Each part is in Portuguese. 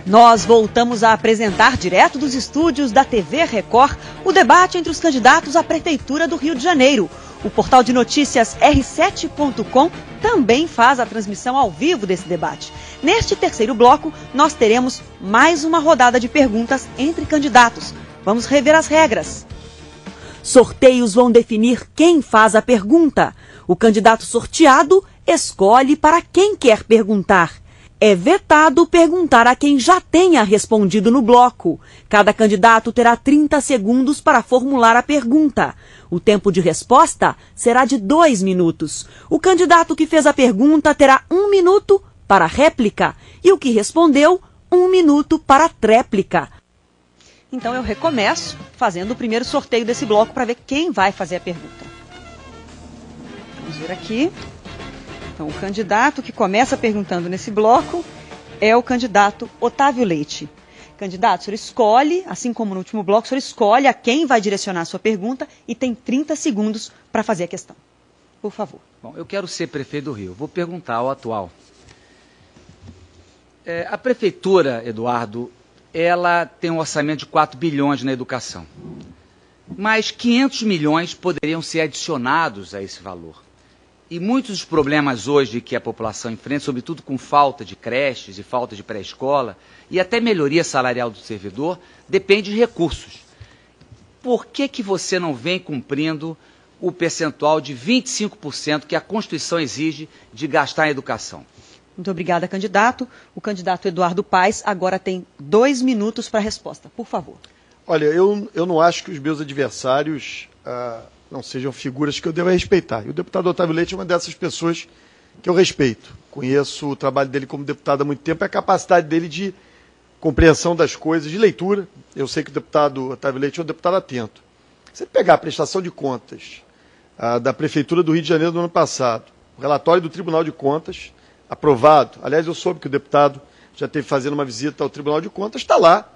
Nós voltamos a apresentar direto dos estúdios da TV Record o debate entre os candidatos à Prefeitura do Rio de Janeiro. O portal de notícias r7.com também faz a transmissão ao vivo desse debate. Neste terceiro bloco, nós teremos mais uma rodada de perguntas entre candidatos. Vamos rever as regras. Sorteios vão definir quem faz a pergunta. O candidato sorteado escolhe para quem quer perguntar. É vetado perguntar a quem já tenha respondido no bloco. Cada candidato terá 30 segundos para formular a pergunta. O tempo de resposta será de 2 minutos. O candidato que fez a pergunta terá 1 minuto para réplica e o que respondeu, 1 minuto para tréplica. Então eu recomeço fazendo o primeiro sorteio desse bloco para ver quem vai fazer a pergunta. Vamos ver aqui. Então, o candidato que começa perguntando nesse bloco é o candidato Otávio Leite. Candidato, o senhor escolhe, assim como no último bloco, o senhor escolhe a quem vai direcionar a sua pergunta e tem 30 segundos para fazer a questão. Por favor. Bom, eu quero ser prefeito do Rio. Vou perguntar ao atual. A prefeitura, Eduardo, ela tem um orçamento de 4 bilhões na educação. Mas 500 milhões poderiam ser adicionados a esse valor. E muitos dos problemas hoje que a população enfrenta, sobretudo com falta de creches e falta de pré-escola, e até melhoria salarial do servidor, depende de recursos. Por que você não vem cumprindo o percentual de 25% que a Constituição exige de gastar em educação? Muito obrigada, candidato. O candidato Eduardo Paes agora tem 2 minutos para a resposta. Por favor. Olha, eu não acho que os meus adversários não sejam figuras que eu deva respeitar. E o deputado Otávio Leite é uma dessas pessoas que eu respeito. Conheço o trabalho dele como deputado há muito tempo e a capacidade dele de compreensão das coisas, de leitura. Eu sei que o deputado Otávio Leite é um deputado atento. Se ele pegar a prestação de contas da Prefeitura do Rio de Janeiro do ano passado, o relatório do Tribunal de Contas, aprovado, aliás, eu soube que o deputado já esteve fazendo uma visita ao Tribunal de Contas, está lá,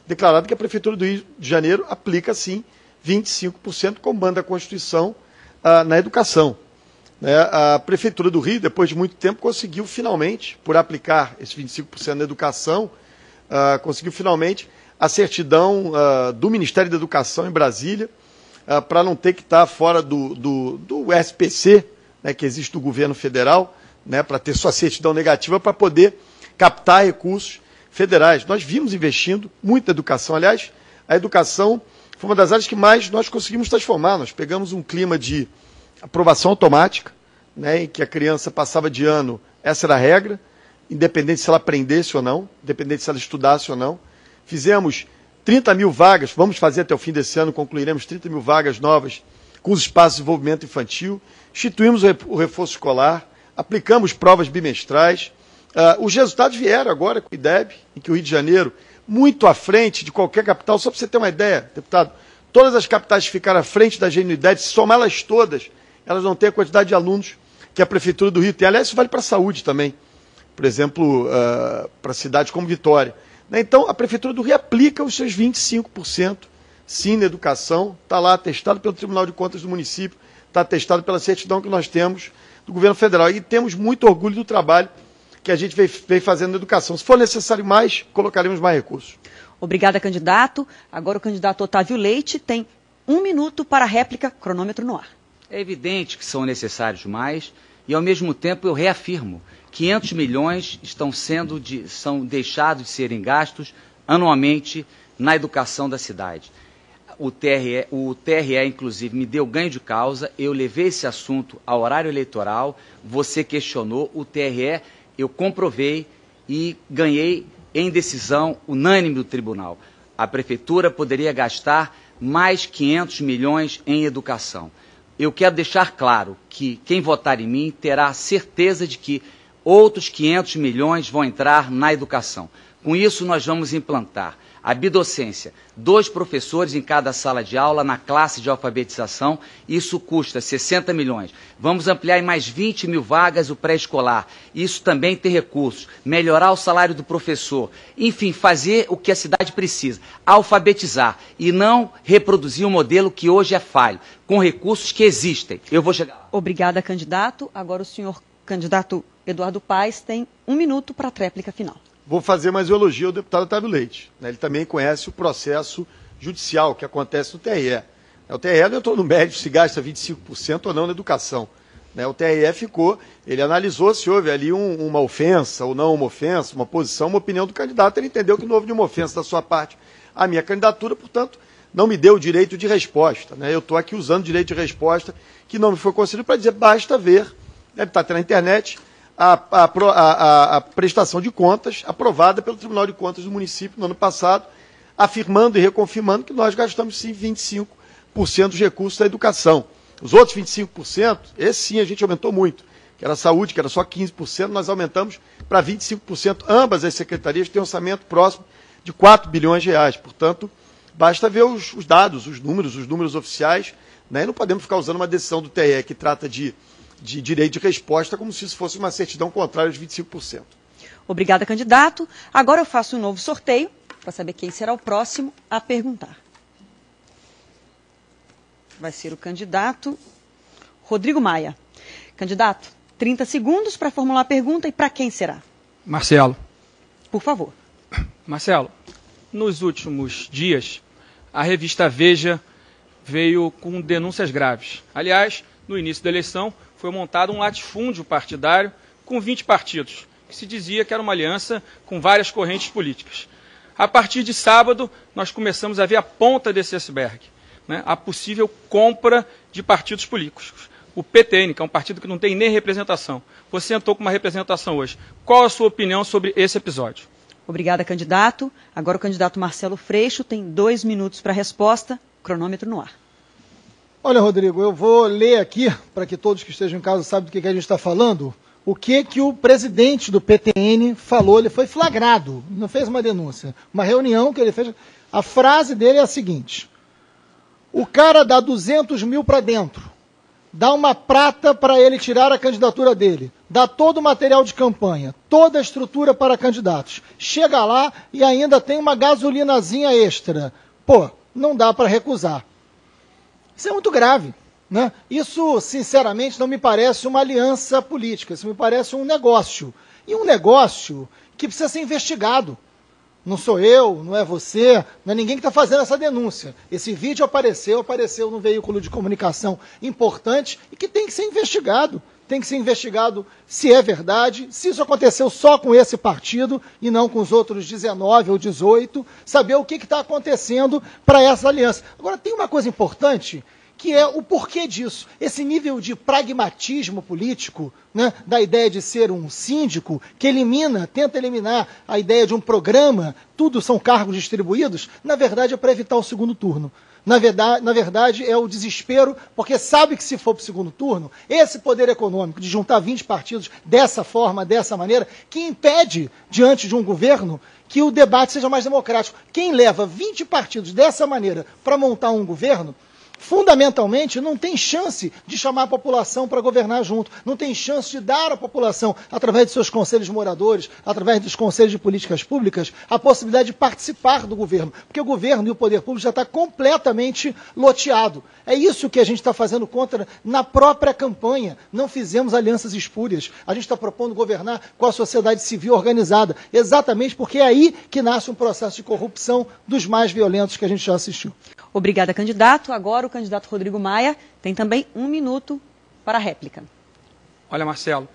declarado que a Prefeitura do Rio de Janeiro aplica, sim, 25%, como manda a Constituição, na educação. A Prefeitura do Rio, depois de muito tempo, conseguiu finalmente, por aplicar esse 25% na educação, conseguiu finalmente a certidão do Ministério da Educação em Brasília, para não ter que estar fora do SPC, né, que existe do governo federal, né, para ter sua certidão negativa, para poder captar recursos federais. Nós vimos investindo muito na educação. Aliás, a educação foi uma das áreas que mais nós conseguimos transformar. Nós pegamos um clima de aprovação automática, né, em que a criança passava de ano, essa era a regra, independente se ela aprendesse ou não, independente se ela estudasse ou não. Fizemos 30 mil vagas, vamos fazer até o fim desse ano, concluiremos 30 mil vagas novas com os espaços de desenvolvimento infantil, instituímos o reforço escolar, aplicamos provas bimestrais. Os resultados vieram agora com o IDEB, em que o Rio de Janeiro, muito à frente de qualquer capital, só para você ter uma ideia, deputado, todas as capitais que ficaram à frente da genuidade, se somá-las todas, elas não têm a quantidade de alunos que a Prefeitura do Rio tem. Aliás, isso vale para a saúde também, por exemplo, para cidades como Vitória. Então, a Prefeitura do Rio aplica os seus 25%, sim, na educação, está lá atestado pelo Tribunal de Contas do município, está atestado pela certidão que nós temos do governo federal. E temos muito orgulho do trabalho que a gente vem fazendo na educação. Se for necessário mais, colocaremos mais recursos. Obrigada, candidato. Agora o candidato Otávio Leite tem 1 minuto para a réplica, cronômetro no ar. É evidente que são necessários mais e, ao mesmo tempo, eu reafirmo, 500 milhões são deixados de serem gastos anualmente na educação da cidade. O TRE, inclusive, me deu ganho de causa, eu levei esse assunto ao horário eleitoral, você questionou, o TRE eu comprovei e ganhei em decisão unânime do tribunal. A Prefeitura poderia gastar mais 500 milhões em educação. Eu quero deixar claro que quem votar em mim terá certeza de que outros 500 milhões vão entrar na educação. Com isso, nós vamos implantar A bidocência, 2 professores em cada sala de aula na classe de alfabetização, isso custa 60 milhões. Vamos ampliar em mais 20 mil vagas o pré-escolar, isso também tem recursos. Melhorar o salário do professor, enfim, fazer o que a cidade precisa, alfabetizar e não reproduzir um modelo que hoje é falho, com recursos que existem. Eu vou chegar. Obrigada, candidato. Agora o senhor candidato Eduardo Paes tem 1 minuto para a tréplica final. Vou fazer mais um elogio ao deputado Otávio Leite. Ele também conhece o processo judicial que acontece no TRE. O TRE não entrou no mérito se gasta 25% ou não na educação. O TRE ele analisou se houve ali uma ofensa ou não uma ofensa, uma posição, uma opinião do candidato. Ele entendeu que não houve nenhuma ofensa da sua parte à minha candidatura, portanto, não me deu o direito de resposta. Eu estou aqui usando o direito de resposta que não me foi concedido para dizer, basta ver, deve estar até na internet, a prestação de contas aprovada pelo Tribunal de Contas do município no ano passado, afirmando e reconfirmando que nós gastamos sim 25% dos recursos da educação. Os outros 25%, esse sim a gente aumentou muito, que era a saúde, que era só 15%, nós aumentamos para 25%. Ambas as secretarias têm um orçamento próximo de 4 bilhões de reais. Portanto, basta ver os dados, os números oficiais, e não podemos ficar usando uma decisão do TRE que trata de direito de resposta como se isso fosse uma certidão contrária de 25%. Obrigada, candidato. Agora eu faço um novo sorteio para saber quem será o próximo a perguntar. Vai ser o candidato Rodrigo Maia. Candidato, 30 segundos para formular a pergunta e para quem será? Marcelo. Por favor. Marcelo, nos últimos dias, a revista Veja veio com denúncias graves. Aliás, no início da eleição, foi montado um latifúndio partidário com 20 partidos, que se dizia que era uma aliança com várias correntes políticas. A partir de sábado, nós começamos a ver a ponta desse iceberg, a possível compra de partidos políticos. O PTN, que é um partido que não tem nem representação. Você entrou com uma representação hoje. Qual a sua opinião sobre esse episódio? Obrigada, candidato. Agora o candidato Marcelo Freixo tem 2 minutos para a resposta. Cronômetro no ar. Olha, Rodrigo, eu vou ler aqui, para que todos que estejam em casa saibam do que a gente está falando, o que o presidente do PTN falou. Ele foi flagrado, não fez uma denúncia. Uma reunião que ele fez. A frase dele é a seguinte: o cara dá 200 mil para dentro, dá uma prata para ele tirar a candidatura dele, dá todo o material de campanha, toda a estrutura para candidatos, chega lá e ainda tem uma gasolinazinha extra. Pô, não dá para recusar. Isso é muito grave, Isso, sinceramente, não me parece uma aliança política, isso me parece um negócio. E um negócio que precisa ser investigado. Não sou eu, não é você, não é ninguém que está fazendo essa denúncia. Esse vídeo apareceu num veículo de comunicação importante e que tem que ser investigado. Tem que ser investigado se é verdade, se isso aconteceu só com esse partido e não com os outros 19 ou 18, saber o que está acontecendo para essa aliança. Agora, tem uma coisa importante, que é o porquê disso. Esse nível de pragmatismo político, da ideia de ser um síndico, que tenta eliminar a ideia de um programa, tudo são cargos distribuídos, na verdade é para evitar o segundo turno. Na verdade, é o desespero, porque sabe que se for para o segundo turno, esse poder econômico de juntar 20 partidos dessa forma, dessa maneira, que impede, diante de um governo, que o debate seja mais democrático. Quem leva 20 partidos dessa maneira para montar um governo, fundamentalmente, não tem chance de chamar a população para governar junto, não tem chance de dar à população, através de seus conselhos de moradores, através dos conselhos de políticas públicas, a possibilidade de participar do governo, porque o governo e o poder público já está completamente loteado. É isso que a gente está fazendo contra na própria campanha. Não fizemos alianças espúrias. A gente está propondo governar com a sociedade civil organizada, exatamente porque é aí que nasce um processo de corrupção dos mais violentos que a gente já assistiu. Obrigada, candidato. Agora o candidato Rodrigo Maia tem também 1 minuto para a réplica. Olha, Marcelo,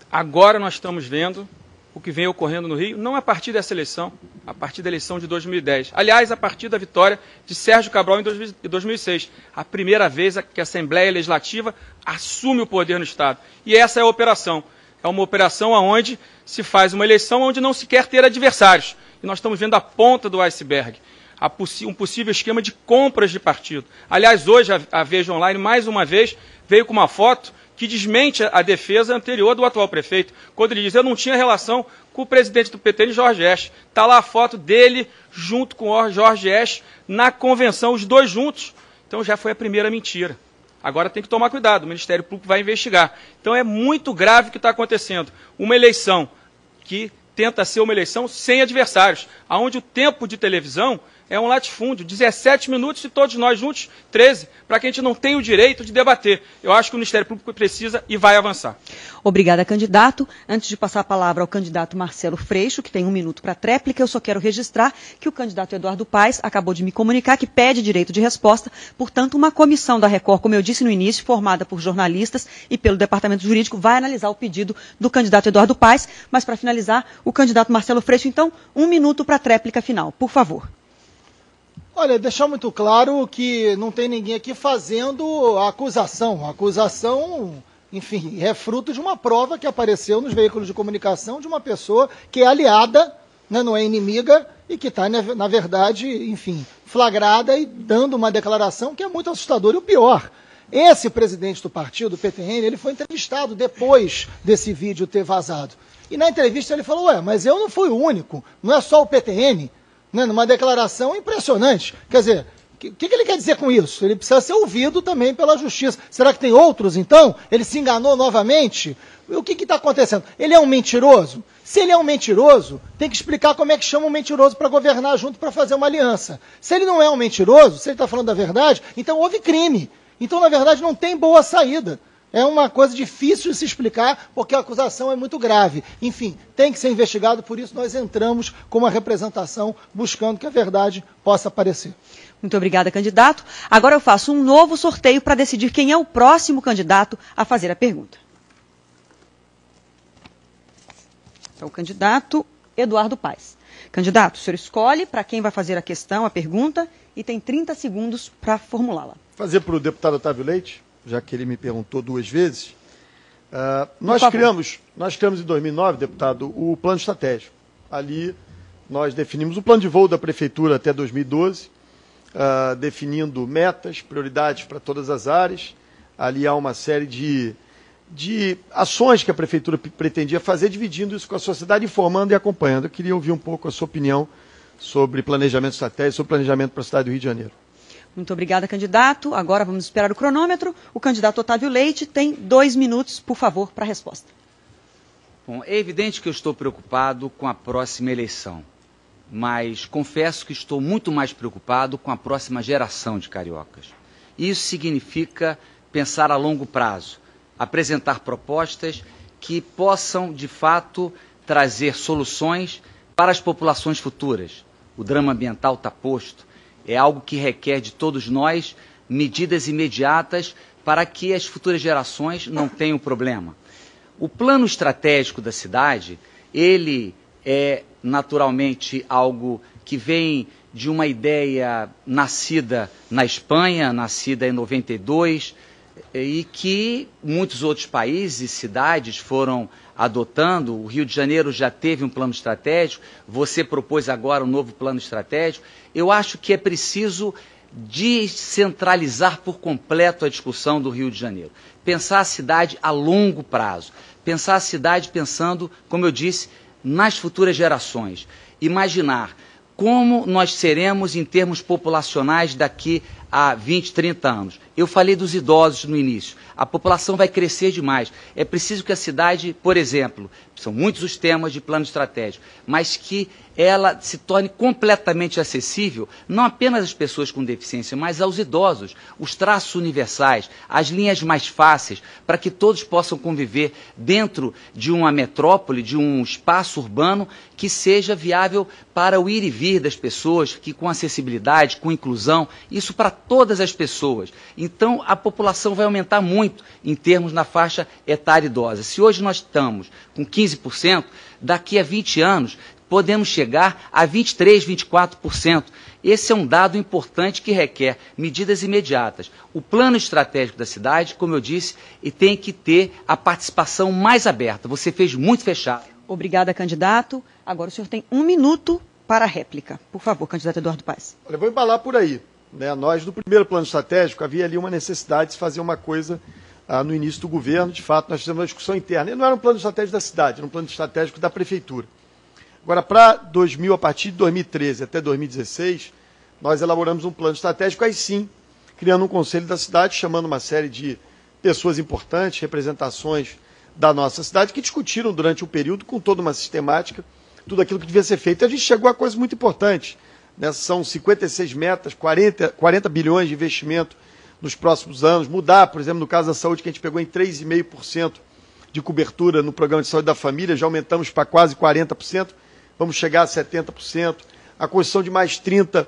agora nós estamos vendo o que vem ocorrendo no Rio, não a partir dessa eleição, a partir da eleição de 2010. Aliás, a partir da vitória de Sérgio Cabral em 2006. A primeira vez que a Assembleia Legislativa assume o poder no Estado. E essa é a operação. É uma operação onde se faz uma eleição onde não se quer ter adversários. E nós estamos vendo a ponta do iceberg. Um possível esquema de compras de partido. Aliás, hoje a Veja Online, mais uma vez, veio com uma foto que desmente a defesa anterior do atual prefeito, quando ele diz: eu não tinha relação com o presidente do PTN, Jorge Este. Está lá a foto dele junto com o Jorge Este na convenção, os dois juntos. Então já foi a primeira mentira. Agora tem que tomar cuidado, o Ministério Público vai investigar. Então é muito grave o que está acontecendo. Uma eleição que tenta ser uma eleição sem adversários, onde o tempo de televisão é um latifúndio, 17 minutos e todos nós juntos, 13, para que a gente não tenha o direito de debater. Eu acho que o Ministério Público precisa e vai avançar. Obrigada, candidato. Antes de passar a palavra ao candidato Marcelo Freixo, que tem 1 minuto para tréplica, eu só quero registrar que o candidato Eduardo Paes acabou de me comunicar que pede direito de resposta. Portanto, uma comissão da Record, como eu disse no início, formada por jornalistas e pelo Departamento Jurídico, vai analisar o pedido do candidato Eduardo Paes. Mas, para finalizar, o candidato Marcelo Freixo, então, 1 minuto para a tréplica final. Por favor. Olha, deixar muito claro que não tem ninguém aqui fazendo a acusação. A acusação, enfim, é fruto de uma prova que apareceu nos veículos de comunicação de uma pessoa que é aliada, né, não é inimiga, e que está, na verdade, enfim, flagrada e dando uma declaração que é muito assustadora. E o pior, esse presidente do partido, do PTN, ele foi entrevistado depois desse vídeo ter vazado. E na entrevista ele falou, mas eu não fui o único, não é só o PTN. Né, numa declaração impressionante. Quer dizer, o que ele quer dizer com isso? Ele precisa ser ouvido também pela justiça. Será que tem outros, então? Ele se enganou novamente? O que está acontecendo? Ele é um mentiroso? Se ele é um mentiroso, tem que explicar como é que chama um mentiroso para governar junto, para fazer uma aliança. Se ele não é um mentiroso, se ele está falando da verdade, então houve crime. Então, na verdade, não tem boa saída. É uma coisa difícil de se explicar, porque a acusação é muito grave. Enfim, tem que ser investigado, por isso nós entramos com uma representação buscando que a verdade possa aparecer. Muito obrigada, candidato. Agora eu faço um novo sorteio para decidir quem é o próximo candidato a fazer a pergunta. Então, o candidato Eduardo Paes. Candidato, o senhor escolhe para quem vai fazer a questão, a pergunta, e tem 30 segundos para formulá-la. Fazer para o deputado Otávio Leite, já que ele me perguntou 2 vezes. Nós criamos em 2009, deputado, o plano estratégico. Ali nós definimos o plano de voo da Prefeitura até 2012, definindo metas, prioridades para todas as áreas. Ali há uma série de ações que a Prefeitura pretendia fazer, dividindo isso com a sociedade, informando e acompanhando. Eu queria ouvir um pouco a sua opinião sobre planejamento estratégico, sobre planejamento para a cidade do Rio de Janeiro. Muito obrigada, candidato. Agora vamos esperar o cronômetro. O candidato Otávio Leite tem 2 minutos, por favor, para a resposta. Bom, é evidente que eu estou preocupado com a próxima eleição, mas confesso que estou muito mais preocupado com a próxima geração de cariocas. Isso significa pensar a longo prazo, apresentar propostas que possam, de fato, trazer soluções para as populações futuras. O drama ambiental está posto. É algo que requer de todos nós medidas imediatas para que as futuras gerações não tenham problema. O plano estratégico da cidade, ele é naturalmente algo que vem de uma ideia nascida na Espanha, nascida em 92, e que muitos outros países e cidades foram adotando. O Rio de Janeiro já teve um plano estratégico, você propôs agora um novo plano estratégico. Eu acho que é preciso descentralizar por completo a discussão do Rio de Janeiro. Pensar a cidade a longo prazo, pensar a cidade pensando, como eu disse, nas futuras gerações. Imaginar como nós seremos em termos populacionais daqui a 20, 30 anos. Eu falei dos idosos no início. A população vai crescer demais. É preciso que a cidade, por exemplo, são muitos os temas de plano estratégico, mas que ela se torne completamente acessível, não apenas às pessoas com deficiência, mas aos idosos, os traços universais, as linhas mais fáceis, para que todos possam conviver dentro de uma metrópole, de um espaço urbano que seja viável para o ir e vir das pessoas, que com acessibilidade, com inclusão, isso para todas as pessoas. Então, a população vai aumentar muito em termos na faixa etária idosa. Se hoje nós estamos com 15%, daqui a 20 anos, podemos chegar a 23%, 24%. Esse é um dado importante que requer medidas imediatas. O plano estratégico da cidade, como eu disse, tem que ter a participação mais aberta. Você fez muito fechado. Obrigada, candidato. Agora o senhor tem 1 minuto para a réplica. Por favor, candidato Eduardo Paes. Olha, vou embalar por aí. Nós, no primeiro plano estratégico, havia ali uma necessidade de se fazer uma coisa no início do governo. De fato, nós fizemos uma discussão interna. E não era um plano estratégico da cidade, era um plano estratégico da Prefeitura. Agora, a partir de 2013 até 2016, nós elaboramos um plano estratégico, aí sim, criando um conselho da cidade, chamando uma série de pessoas importantes, representações da nossa cidade, que discutiram durante o período, com toda uma sistemática, tudo aquilo que devia ser feito. E a gente chegou a coisas muito importantes, né? São 56 metas, 40 bilhões de investimento nos próximos anos, mudar, por exemplo, no caso da saúde, que a gente pegou em 3,5% de cobertura no programa de saúde da família, já aumentamos para quase 40%, vamos chegar a 70%, a construção de mais 30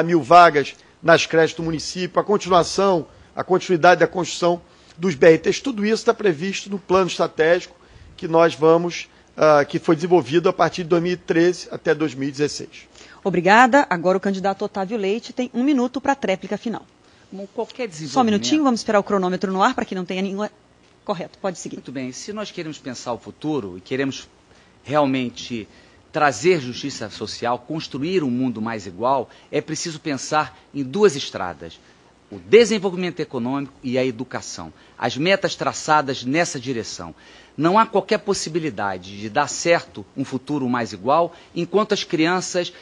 mil vagas nas creches do município, a continuidade da construção dos BRTs, tudo isso está previsto no plano estratégico que nós vamos, que foi desenvolvido a partir de 2013 até 2016. Obrigada. Agora o candidato Otávio Leite tem 1 minuto para a tréplica final. Como qualquer desenvolvimento... Só um minutinho, vamos esperar o cronômetro no ar para que não tenha nenhuma... Correto, pode seguir. Muito bem, se nós queremos pensar o futuro e queremos realmente trazer justiça social, construir um mundo mais igual, é preciso pensar em 2 estradas: o desenvolvimento econômico e a educação. As metas traçadas nessa direção. Não há qualquer possibilidade de dar certo um futuro mais igual enquanto as crianças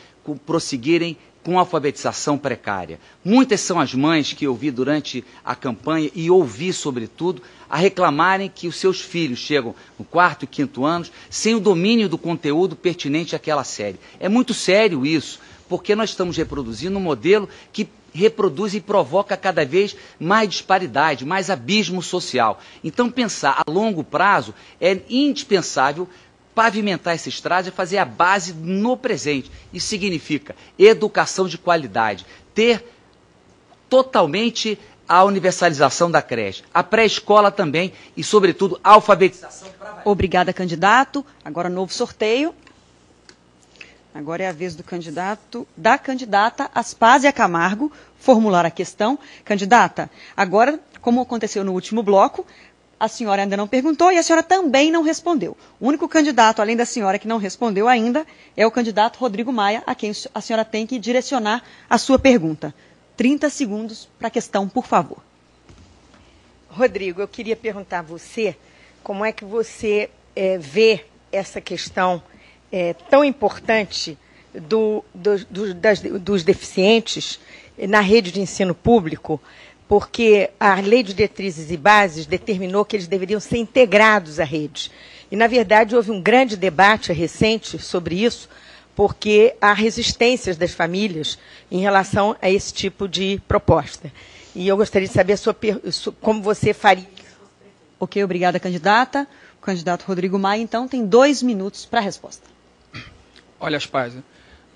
prosseguirem com alfabetização precária. Muitas são as mães que eu vi durante a campanha e ouvi, sobretudo, a reclamarem que os seus filhos chegam no 4º e 5º anos sem o domínio do conteúdo pertinente àquela série. É muito sério isso, porque nós estamos reproduzindo um modelo que reproduz e provoca cada vez mais disparidade, mais abismo social. Então, pensar a longo prazo é indispensável. Pavimentar essa estrada é fazer a base no presente. Isso significa educação de qualidade, ter totalmente a universalização da creche, a pré-escola também e, sobretudo, a alfabetização. Obrigada, candidato. Agora, novo sorteio. Agora é a vez da candidata Aspásia Camargo formular a questão. Candidata, agora, como aconteceu no último bloco, a senhora ainda não perguntou e a senhora também não respondeu. O único candidato, além da senhora, que não respondeu ainda é o candidato Rodrigo Maia, a quem a senhora tem que direcionar a sua pergunta. 30 segundos para a questão, por favor. Rodrigo, eu queria perguntar a você como é que você vê essa questão tão importante dos deficientes na rede de ensino público, porque a Lei de Diretrizes e Bases determinou que eles deveriam ser integrados à rede. E, na verdade, houve um grande debate recente sobre isso, porque há resistências das famílias em relação a esse tipo de proposta. E eu gostaria de saber como você faria. Ok, obrigada, candidata. O candidato Rodrigo Maia, então, tem 2 minutos para a resposta. Olha, Aspásia,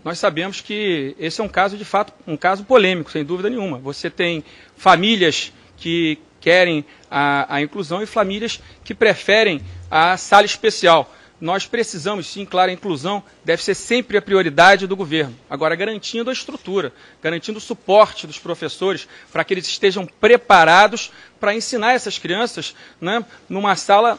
nós sabemos que esse é um caso, de fato, um caso polêmico, sem dúvida nenhuma. Você tem famílias que querem a inclusão e famílias que preferem a sala especial. Nós precisamos, sim, claro, a inclusão deve ser sempre a prioridade do governo. Agora, garantindo a estrutura, garantindo o suporte dos professores para que eles estejam preparados para ensinar essas crianças, né, numa sala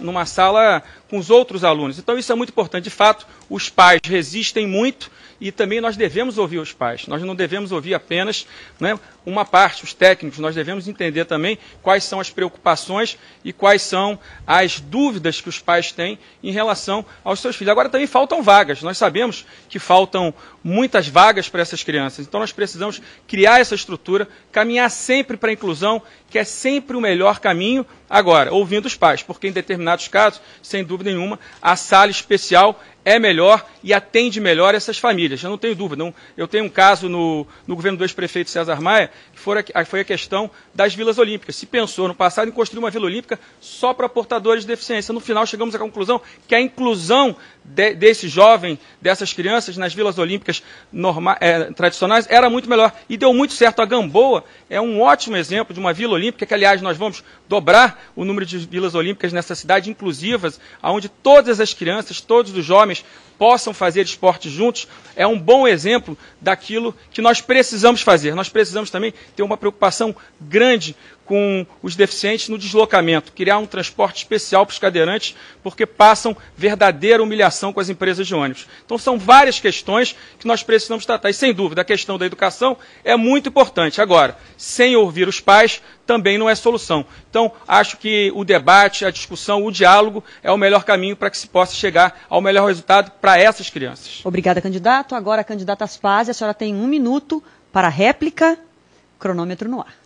com os outros alunos. Então, isso é muito importante. De fato, os pais resistem muito e também nós devemos ouvir os pais. Nós não devemos ouvir apenas, né, uma parte, os técnicos. Nós devemos entender também quais são as preocupações e quais são as dúvidas que os pais têm em relação aos seus filhos. Agora, também faltam vagas. Nós sabemos que faltam muitas vagas para essas crianças. Então, nós precisamos criar essa estrutura, caminhar sempre para a inclusão, que é sempre o melhor caminho. Agora, ouvindo os pais, porque em determinados casos, sem dúvida nenhuma, a sala especial é melhor e atende melhor essas famílias. Eu não tenho dúvida. Eu tenho um caso no governo do ex-prefeito César Maia, que foi a questão das vilas olímpicas. Se pensou no passado em construir uma vila olímpica só para portadores de deficiência. No final, chegamos à conclusão que a inclusão desse jovem, dessas crianças nas vilas olímpicas tradicionais era muito melhor. E deu muito certo. A Gamboa é um ótimo exemplo de uma vila olímpica, que, aliás, nós vamos dobrar o número de vilas olímpicas nessa cidade, inclusivas, onde todas as crianças, todos os jovens possam fazer esporte juntos. É um bom exemplo daquilo que nós precisamos fazer. Nós precisamos também ter uma preocupação grande com os deficientes no deslocamento, criar um transporte especial para os cadeirantes, porque passam verdadeira humilhação com as empresas de ônibus. Então, são várias questões que nós precisamos tratar. E, sem dúvida, a questão da educação é muito importante. Agora, sem ouvir os pais, também não é solução. Então, acho que o debate, a discussão, o diálogo é o melhor caminho para que se possa chegar ao melhor resultado para essas crianças. Obrigada, candidato. Agora, a candidata Aspásia, a senhora tem 1 minuto para a réplica. Cronômetro no ar.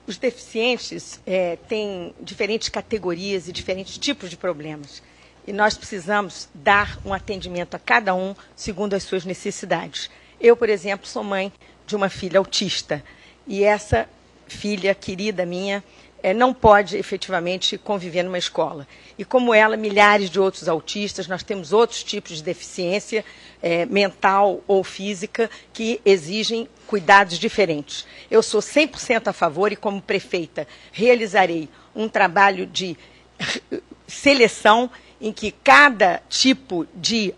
Os deficientes têm diferentes categorias e diferentes tipos de problemas. E nós precisamos dar um atendimento a cada um segundo as suas necessidades. Eu, por exemplo, sou mãe de uma filha autista. E essa filha querida minha não pode efetivamente conviver numa escola. E como ela, milhares de outros autistas, nós temos outros tipos de deficiência mental ou física que exigem cuidados diferentes. Eu sou 100% a favor e, como prefeita, realizarei um trabalho de seleção em que cada tipo de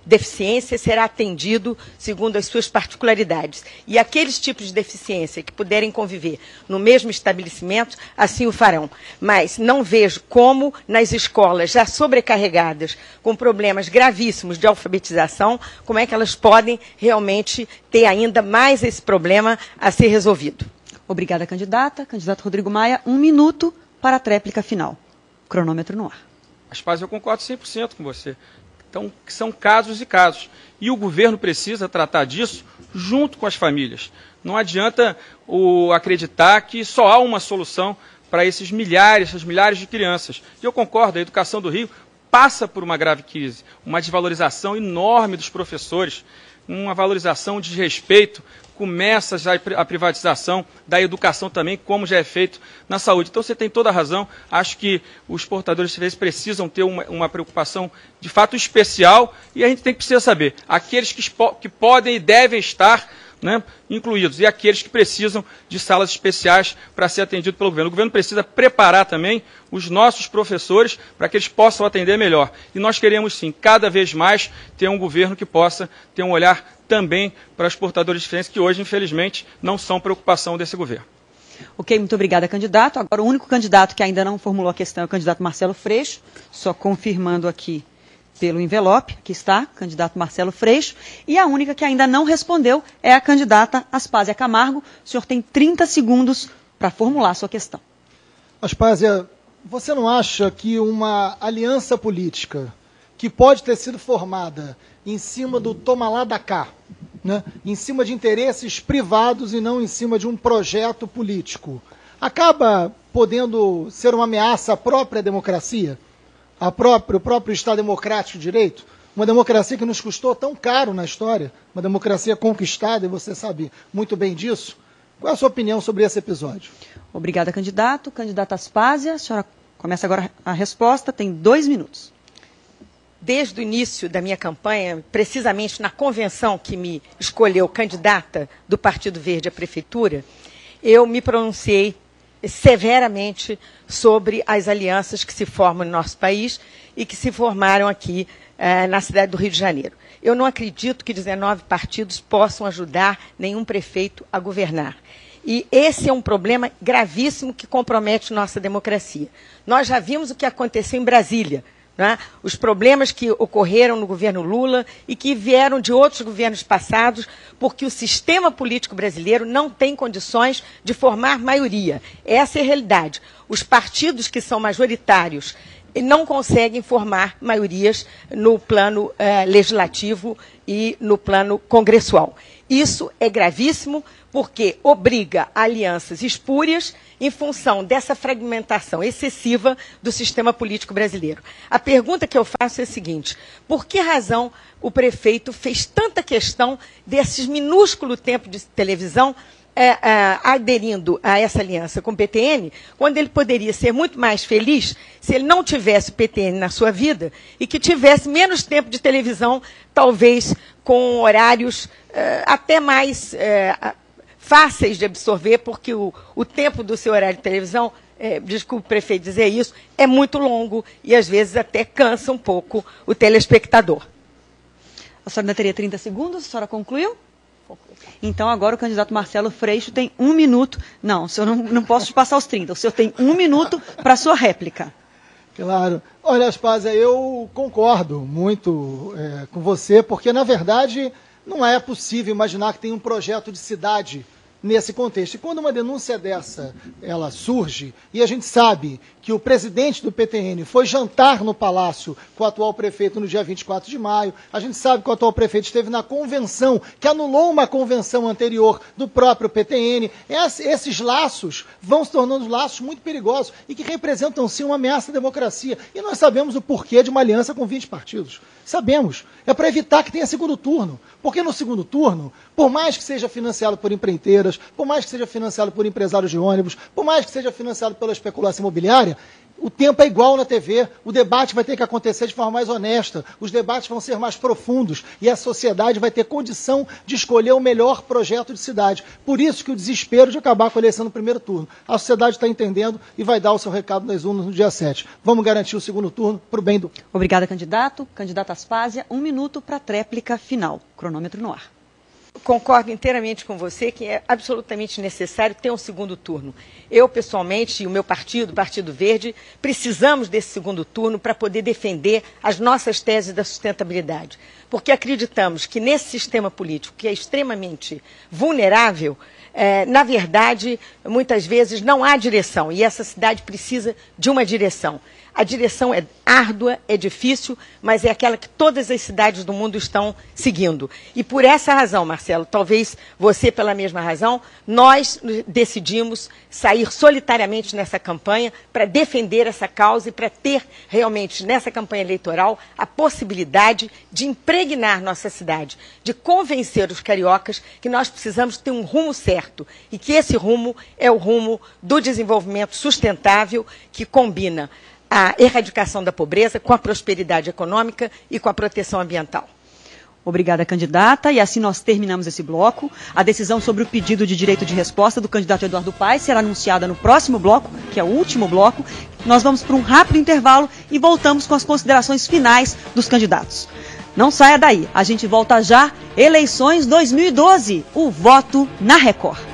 deficiência será atendido segundo as suas particularidades. E aqueles tipos de deficiência que puderem conviver no mesmo estabelecimento, assim o farão. Mas não vejo como, nas escolas já sobrecarregadas, com problemas gravíssimos de alfabetização, como é que elas podem realmente ter ainda mais esse problema a ser resolvido. Obrigada, candidata. Candidato Rodrigo Maia, 1 minuto para a tréplica final. Cronômetro no ar. Aspásia, eu concordo 100% com você. Então, são casos e casos. E o governo precisa tratar disso junto com as famílias. Não adianta acreditar que só há uma solução para essas milhares de crianças. E eu concordo, a educação do Rio passa por uma grave crise, uma desvalorização enorme dos professores, uma valorização, um desrespeito, começa já a privatização da educação também, como já é feito na saúde. Então, você tem toda a razão. Acho que os portadores de deficiência precisam ter uma preocupação de fato especial e a gente precisa saber aqueles que podem e devem estar, né, incluídos, e aqueles que precisam de salas especiais para ser atendido pelo governo. O governo precisa preparar também os nossos professores para que eles possam atender melhor. E nós queremos, sim, cada vez mais ter um governo que possa ter um olhar também para os portadores de deficiência, que hoje, infelizmente, não são preocupação desse governo. Ok, muito obrigada, candidato. Agora, o único candidato que ainda não formulou a questão é o candidato Marcelo Freixo, só confirmando aqui pelo envelope, aqui está, candidato Marcelo Freixo, e a única que ainda não respondeu é a candidata Aspásia Camargo. O senhor tem 30 segundos para formular a sua questão. Aspásia, você não acha que uma aliança política que pode ter sido formada em cima do toma lá da cá, né, em cima de interesses privados e não em cima de um projeto político, acaba podendo ser uma ameaça à própria democracia? O próprio Estado democrático de direito, uma democracia que nos custou tão caro na história, uma democracia conquistada, e você sabe muito bem disso. Qual é a sua opinião sobre esse episódio? Obrigada, candidato. Candidata Aspásia, a senhora começa agora a resposta, tem 2 minutos. Desde o início da minha campanha, precisamente na convenção que me escolheu candidata do Partido Verde à prefeitura, eu me pronunciei severamente sobre as alianças que se formam no nosso país e que se formaram aqui na cidade do Rio de Janeiro. Eu não acredito que 19 partidos possam ajudar nenhum prefeito a governar. E esse é um problema gravíssimo que compromete nossa democracia. Nós já vimos o que aconteceu em Brasília, né? Os problemas que ocorreram no governo Lula e que vieram de outros governos passados, porque o sistema político brasileiro não tem condições de formar maioria. Essa é a realidade. Os partidos que são majoritários não conseguem formar maiorias no plano legislativo e no plano congressual. Isso é gravíssimo porque obriga a alianças espúrias em função dessa fragmentação excessiva do sistema político brasileiro. A pergunta que eu faço é a seguinte: por que razão o prefeito fez tanta questão desses minúsculo tempo de televisão aderindo a essa aliança com o PTN, quando ele poderia ser muito mais feliz se ele não tivesse o PTN na sua vida e que tivesse menos tempo de televisão, talvez com horários até mais fáceis de absorver, porque o tempo do seu horário de televisão, desculpe o prefeito dizer isso, é muito longo e às vezes até cansa um pouco o telespectador. A senhora ainda teria 30 segundos, a senhora concluiu? Então agora o candidato Marcelo Freixo tem 1 minuto. Não, o senhor não posso te passar os 30. O senhor tem 1 minuto para a sua réplica. Claro. Olha, Aspásia, eu concordo muito com você, porque, na verdade, não é possível imaginar que tem um projeto de cidade nesse contexto. E quando uma denúncia dessa ela surge, e a gente sabe que o presidente do PTN foi jantar no Palácio com o atual prefeito no dia 24 de maio, a gente sabe que o atual prefeito esteve na convenção, que anulou uma convenção anterior do próprio PTN. Esses laços vão se tornando laços muito perigosos e que representam, sim, uma ameaça à democracia. E nós sabemos o porquê de uma aliança com 20 partidos. Sabemos. É para evitar que tenha segundo turno. Porque no segundo turno, por mais que seja financiado por empreiteiras, por mais que seja financiado por empresários de ônibus, por mais que seja financiado pela especulação imobiliária, o tempo é igual na TV, o debate vai ter que acontecer de forma mais honesta, os debates vão ser mais profundos e a sociedade vai ter condição de escolher o melhor projeto de cidade. Por isso que o desespero de acabar com a eleição no primeiro turno. A sociedade está entendendo e vai dar o seu recado nas urnas no dia 7. Vamos garantir o segundo turno para o bem do... Obrigada, candidato. Candidata Aspásia, 1 minuto para a tréplica final. Cronômetro no ar. Concordo inteiramente com você que é absolutamente necessário ter um segundo turno. Eu, pessoalmente, e o meu partido, o Partido Verde, precisamos desse segundo turno para poder defender as nossas teses da sustentabilidade. Porque acreditamos que nesse sistema político, que é extremamente vulnerável, na verdade, muitas vezes não há direção e essa cidade precisa de uma direção. A direção é árdua, é difícil, mas é aquela que todas as cidades do mundo estão seguindo. E por essa razão, Marcelo, talvez você pela mesma razão, nós decidimos sair solitariamente nessa campanha para defender essa causa e para ter realmente nessa campanha eleitoral a possibilidade de impregnar nossa cidade, de convencer os cariocas que nós precisamos ter um rumo certo e que esse rumo é o rumo do desenvolvimento sustentável que combina a erradicação da pobreza com a prosperidade econômica e com a proteção ambiental. Obrigada, candidata. E assim nós terminamos esse bloco. A decisão sobre o pedido de direito de resposta do candidato Eduardo Paes será anunciada no próximo bloco, que é o último bloco. Nós vamos para um rápido intervalo e voltamos com as considerações finais dos candidatos. Não saia daí. A gente volta já. Eleições 2012. O voto na Record.